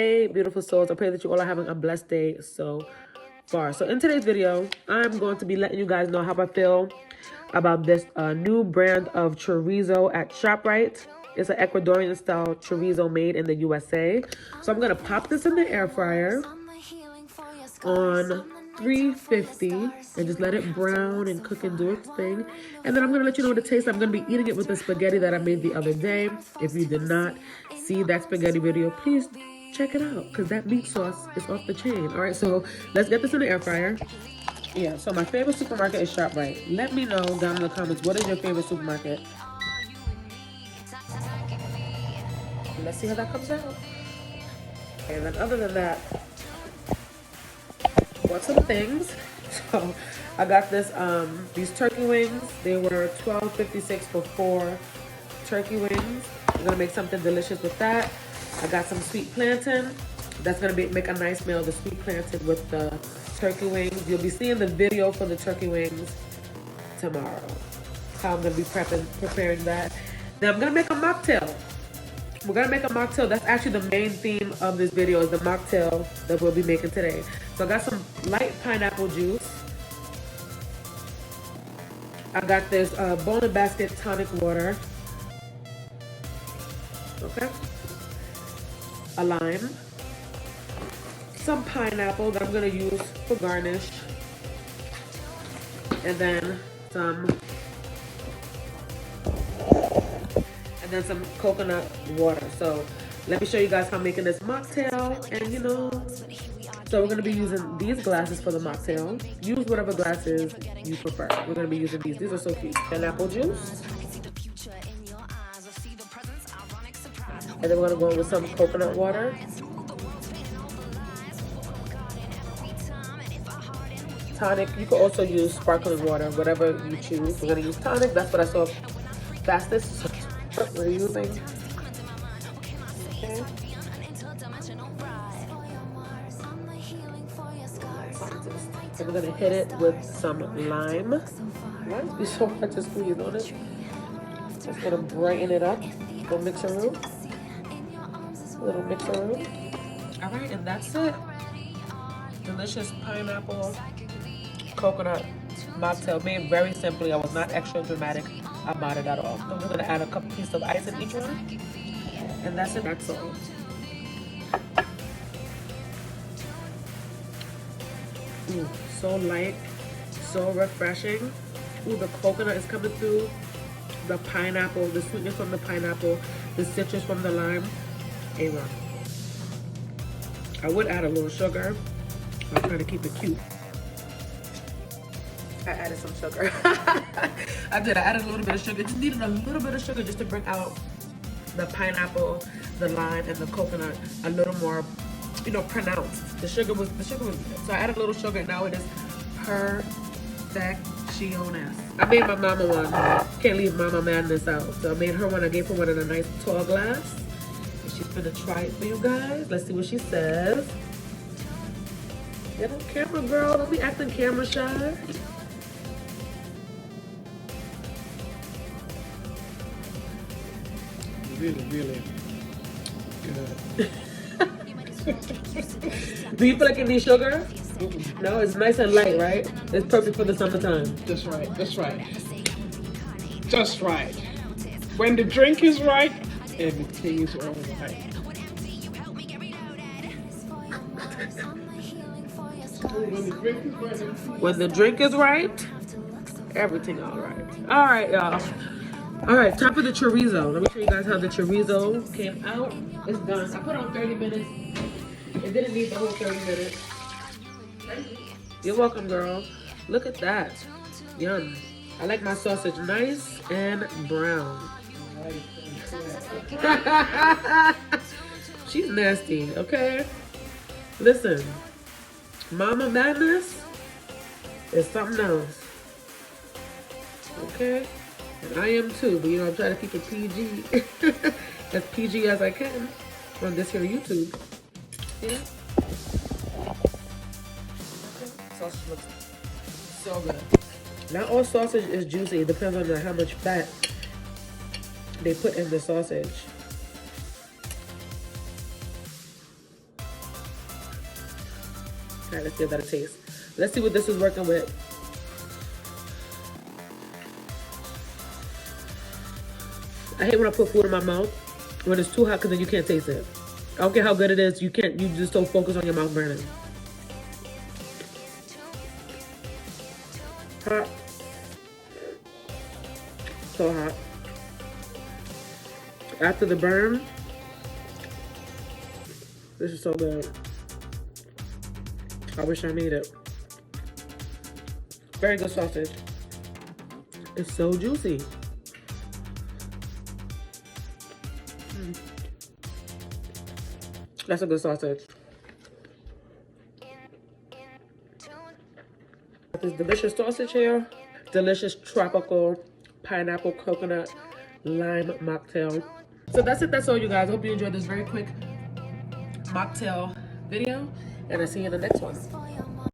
Hey, beautiful souls. I pray that you all are having a blessed day so far. So in today's video, I'm going to be letting you guys know how I feel about this new brand of chorizo at ShopRite. It's an Ecuadorian style chorizo made in the USA. So I'm going to pop this in the air fryer on 350 and just let it brown and cook and do its thing. And then I'm going to let you know what it tastes. I'm going to be eating it with the spaghetti that I made the other day. If you did not see that spaghetti video, please check it out because that meat sauce is off the chain. All right, so let's get this in the air fryer. Yeah, so my favorite supermarket is ShopRite. Let me know down in the comments, what is your favorite supermarket? Let's see how that comes out. And then other than that, bought some things. So I got this these turkey wings. They were $12.56 for 4 turkey wings. I'm gonna make something delicious with that. I got some sweet plantain. That's gonna make a nice meal, the sweet plantain with the turkey wings. You'll be seeing the video for the turkey wings tomorrow. How I'm gonna be preparing that. Then I'm gonna make a mocktail. We're gonna make a mocktail. That's actually the main theme of this video, is the mocktail that we'll be making today. So I got some light pineapple juice. I got this Bowl and Basket tonic water. Okay. A lime. Some pineapple that I'm gonna use for garnish. And then some coconut water. So let me show you guys how I'm making this mocktail. And you know, so we're gonna be using these glasses for the mocktail. Use whatever glasses you prefer. We're gonna be using these. These are so cute. Pineapple juice. And then we're gonna go in with some coconut water. Tonic. You can also use sparkling water, whatever you choose. We're gonna use tonic. That's what I saw fastest. So we're using. Okay. And we're gonna hit it with some lime. Why is it so hard to squeeze on it? Just gonna brighten it up. Little mixeroo. Little mixeroo. All right, and that's it. Delicious pineapple coconut mocktail, made very simply. I was not extra dramatic about it at all. So we're gonna add a couple pieces of ice in each one, and that's it. That's all. Ooh, so light, so refreshing. Ooh, the coconut is coming through. The pineapple, the sweetness from the pineapple, the citrus from the lime. A1. I would add a little sugar. I'm trying to keep it cute. I added some sugar. I did. I added a little bit of sugar. Just needed a little bit of sugar just to bring out the pineapple, the lime, and the coconut a little more, you know, pronounced. The sugar was good. So I added a little sugar, and now it is perfectionist. I made my mama one. Can't leave Mama Madness out. So I made her one. I gave her one in a nice tall glass. And she's gonna try it for you guys. Let's see what she says. Get on camera, girl. Don't be acting camera shy. Really, really good. Do you feel like it needs sugar? No, it's nice and light, right? It's perfect for the summertime. That's right, that's right. Just right. When the drink is right, everything is all right. When the drink is right, everything all right. All right, y'all. All right, time for the chorizo. Let me show you guys how the chorizo came out. It's done. I put on 30 minutes. It didn't need the whole 30 minutes. You're welcome, girl. Look at that. Yum. I like my sausage nice and brown. She's nasty, okay? Listen, Mama Madness is something else. Okay? And I am too, but you know, I'm trying to keep it PG. As PG as I can on this here YouTube. Yeah. Sausage looks so good. Not all sausage is juicy. It depends on how much fat they put in the sausage. All right, let's give that a taste. Let's see what this is working with. I hate when I put food in my mouth when it's too hot because then you can't taste it. I don't care how good it is, you just don't focus on your mouth burning. Hot. So hot. After the burn, this is so good. I wish I made it. Very good sausage. It's so juicy. That's a good sausage. This delicious sausage here. Delicious tropical pineapple coconut lime mocktail. So that's it. That's all, you guys. Hope you enjoyed this very quick mocktail video. And I'll see you in the next one.